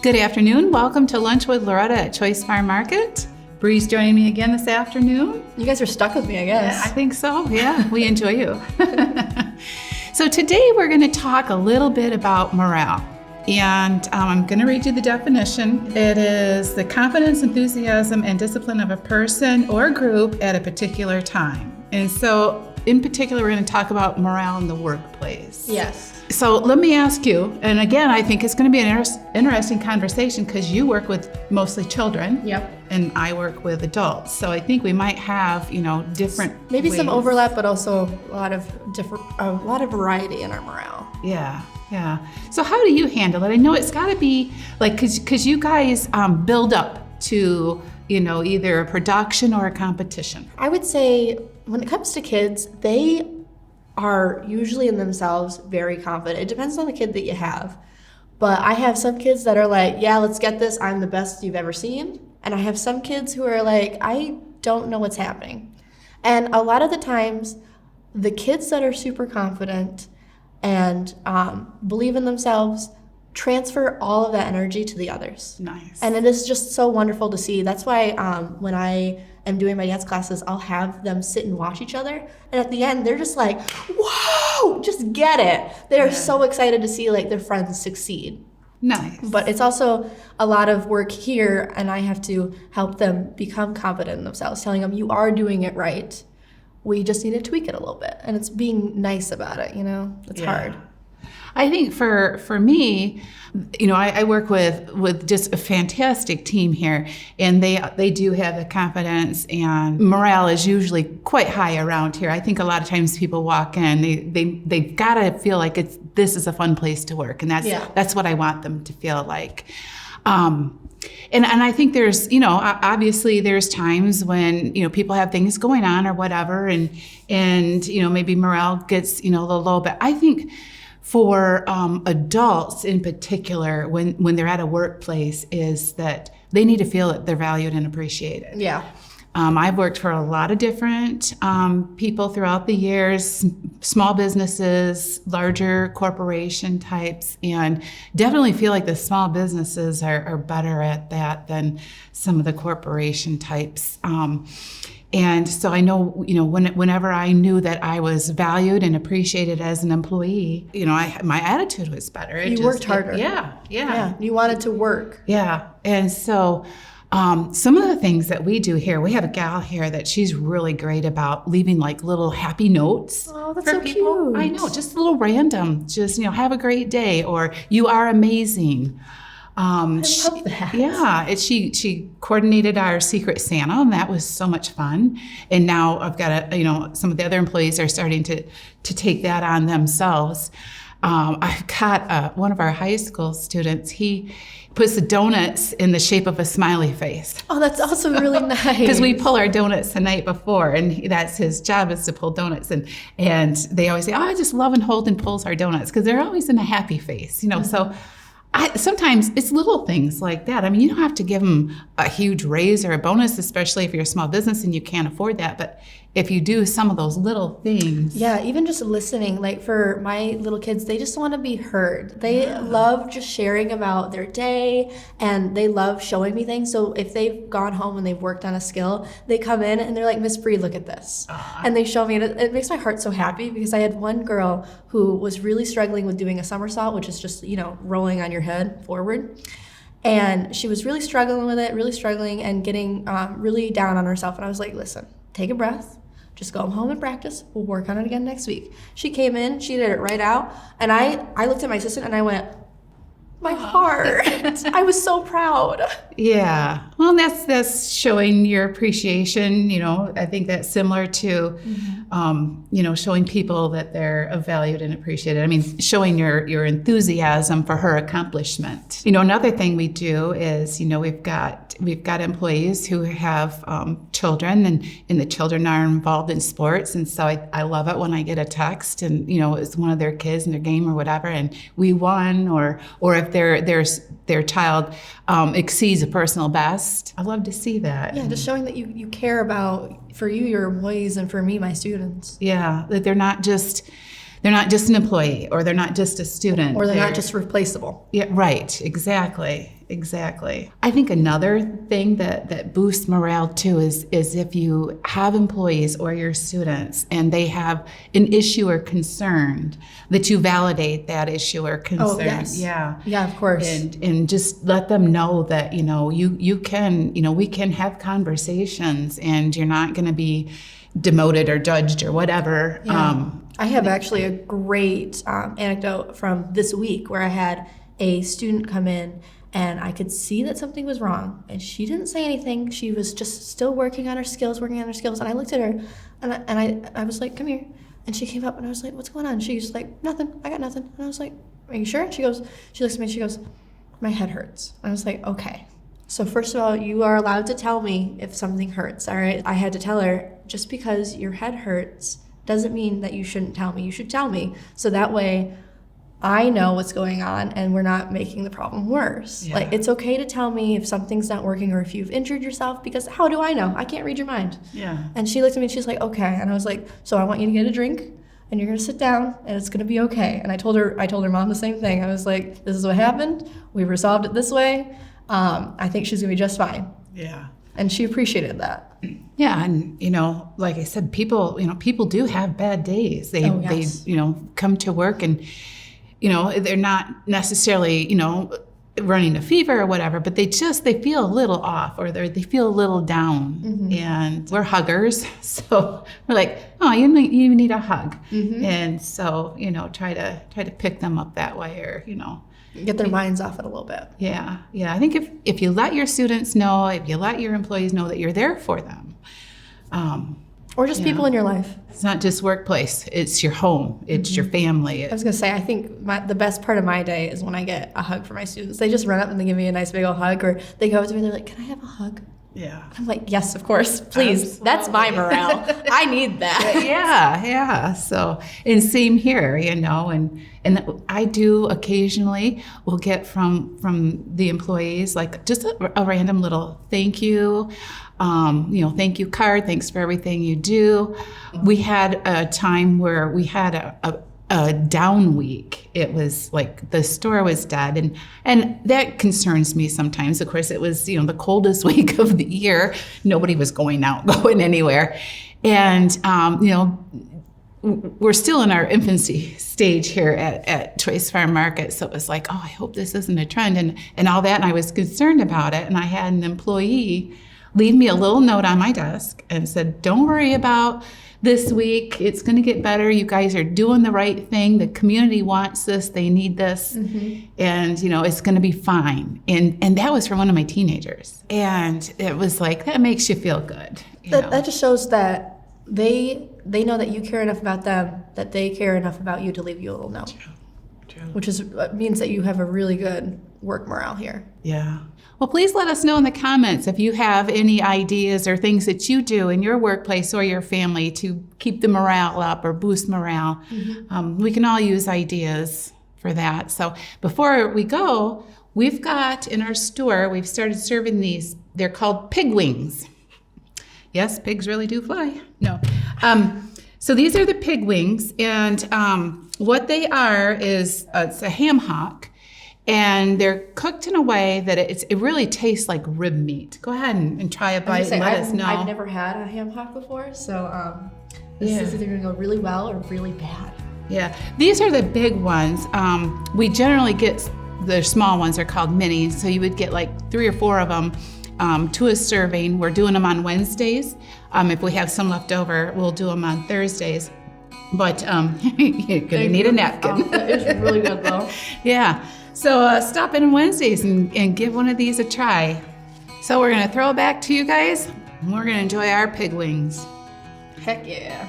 Good afternoon. Welcome to Lunch with Loretta at Choice Farm Market. Bree's joining me again this afternoon. You guys are stuck with me, I guess. Yeah, I think so. Yeah, we enjoy you. So today we're going to talk a little bit about morale. And I'm going to read you the definition. It is the confidence, enthusiasm, and discipline of a person or group at a particular time. And so in particular, we're going to talk about morale in the workplace. Yes. So let me ask you, and again, I think it's going to be an interesting conversation because you work with mostly children. Yep. And I work with adults. So I think we might have, different Maybe ways. some overlap, but also a lot of variety in our morale. Yeah. So how do you handle it? I know it's got to be like, because you guys build up to, either a production or a competition. I would say when it comes to kids, they are usually in themselves very confident. It depends on the kid that you have. But I have some kids that are like, yeah, let's get this. I'm the best you've ever seen. And I have some kids who are like, I don't know what's happening. And a lot of the times, the kids that are super confident and believe in themselves transfer all of that energy to the others. Nice. And it is just so wonderful to see. That's why when I am doing my dance classes, I'll have them sit and watch each other. And at the end, they're just like, whoa, just get it. They're so excited to see their friends succeed. Nice. But it's also a lot of work here, and I have to help them become confident in themselves, telling them you are doing it right. We just need to tweak it a little bit. And it's being nice about it, It's hard. I think for me, I work with just a fantastic team here, and they do have the confidence, and morale is usually quite high around here. I think a lot of times people walk in, they've got to feel like this is a fun place to work, and that's what I want them to feel like. And I think there's, obviously there's times when, people have things going on or whatever, and maybe morale gets, a little low, but I think for adults in particular, when they're at a workplace, is that they need to feel that they're valued and appreciated. Yeah. I've worked for a lot of different people throughout the years, small businesses, larger corporation types, and definitely feel like the small businesses are better at that than some of the corporation types. And so I know, whenever I knew that I was valued and appreciated as an employee, my attitude was better. You worked harder. Yeah. You wanted to work. Yeah. And so some of the things that we do here, we have a gal here that she's really great about leaving little happy notes. Oh, that's for so people. cute. I know, just a little random, just, have a great day, or you are amazing. I love that. Yeah, she coordinated our Secret Santa, and that was so much fun. And now I've got some of the other employees are starting to take that on themselves. I've got one of our high school students. He puts the donuts in the shape of a smiley face. Oh, that's also really nice. Because we pull our donuts the night before, and that's his job, is to pull donuts. And they always say, I just love when Holden pulls our donuts, because they're always in a happy face, Mm-hmm. So sometimes it's little things like that. I mean, you don't have to give them a huge raise or a bonus, especially if you're a small business and you can't afford that. But if you do some of those little things. Yeah, even just listening. For my little kids, they just want to be heard. They love just sharing about their day, and they love showing me things. So if they've gone home and they've worked on a skill, they come in and they're like, Miss Bree, look at this. And they show me, and it makes my heart so happy, because I had one girl who was really struggling with doing a somersault, which is just, rolling on your head forward. And she was really struggling with it, and getting really down on herself. And I was like, listen, take a breath. Just go home and practice. We'll work on it again next week. She came in, she did it right out. And I looked at my assistant and I went, my heart. I was so proud. Yeah. Well, that's showing your appreciation. I think that's similar to, showing people that they're valued and appreciated. I mean, showing your enthusiasm for her accomplishment. Another thing we do is, we've got employees who have children, and the children are involved in sports. And so I love it when I get a text, and, it's one of their kids in their game or whatever, and we won, or if their child exceeds a personal best. I love to see that. Yeah, just showing that you care about, for you, your employees, and for me, my students. Yeah, that they're not just they're not just an employee, or they're not just a student. Or they're not just replaceable. Yeah, right. Exactly. I think another thing that boosts morale too is if you have employees or your students and they have an issue or concern, that you validate that issue or concern. Oh, yes. Yeah. Yeah, of course. And just let them know that, you can, we can have conversations and you're not going to be demoted or judged or whatever. Yeah. I have actually a great anecdote from this week where I had a student come in and I could see that something was wrong. And she didn't say anything. She was just still working on her skills. And I looked at her and I was like, come here. And she came up and I was like, what's going on? She's like, nothing. I got nothing. And I was like, are you sure? She looks at me and she goes, my head hurts. And I was like, okay. So first of all, you are allowed to tell me if something hurts, all right? I had to tell her, just because your head hurts doesn't mean that you shouldn't tell me. You should tell me. So that way I know what's going on and we're not making the problem worse. Yeah. Like, it's okay to tell me if something's not working or if you've injured yourself, because how do I know? I can't read your mind. Yeah. And she looked at me and she's like, okay. And I was like, so I want you to get a drink and you're gonna sit down and it's gonna be okay. And I told her mom the same thing. I was like, this is what happened. We resolved it this way. I think she's gonna be just fine. Yeah. And she appreciated that. Yeah, and like I said, people do have bad days. They come to work and they're not necessarily running a fever or whatever, but they feel a little off, or they feel a little down. Mm-hmm. And we're huggers, so we're like, oh, you need a hug. Mm-hmm. And so try to pick them up that way, or get their minds off it a little bit. Yeah. I think if you let your students know, if you let your employees know that you're there for them, or just people in your life. It's not just workplace. It's your home. It's your family. I was going to say, I think the best part of my day is when I get a hug from my students. They just run up and they give me a nice big old hug, or they go up to me and they're like, can I have a hug? Yeah. I'm like, yes, of course, please. Absolutely. That's my morale. I need that. Yeah. So, and same here, and I do occasionally will get from the employees like just a random little thank you, thank you card. Thanks for everything you do. We had a time where we had a down week. It was like the store was dead, and that concerns me sometimes. Of course, it was the coldest week of the year. Nobody was going anywhere, and we're still in our infancy stage here at Choice Farm Market. So it was like, oh, I hope this isn't a trend and all that. And I was concerned about it. And I had an employee leave me a little note on my desk and said, don't worry about this week. It's going to get better. You guys are doing the right thing. The community wants this. They need this. Mm-hmm. And, it's going to be fine. And that was for one of my teenagers. And it was like, that makes you feel good. That just shows that they know that you care enough about them, that they care enough about you to leave you a little note. True. Which means that you have a really good work morale here. Yeah. Well, please let us know in the comments if you have any ideas or things that you do in your workplace or your family to keep the morale up or boost morale. Mm-hmm. We can all use ideas for that. So before we go, we've got in our store, we've started serving these. They're called pig wings. Yes, pigs really do fly. No. So these are the pig wings, and what they are is it's a ham hock, and they're cooked in a way that it really tastes like rib meat. Go ahead and try a bite and let us know. I've never had a ham hock before, so this is either going to go really well or really bad. Yeah, these are the big ones. We generally get the small ones. They're called minis, so you would get like 3 or 4 of them. To a serving. We're doing them on Wednesdays. If we have some left over, we'll do them on Thursdays. But you're going to need a napkin. That is really good, though. Yeah. So stop in on Wednesdays and give one of these a try. So we're going to throw it back to you guys, and we're going to enjoy our pig wings. Heck yeah.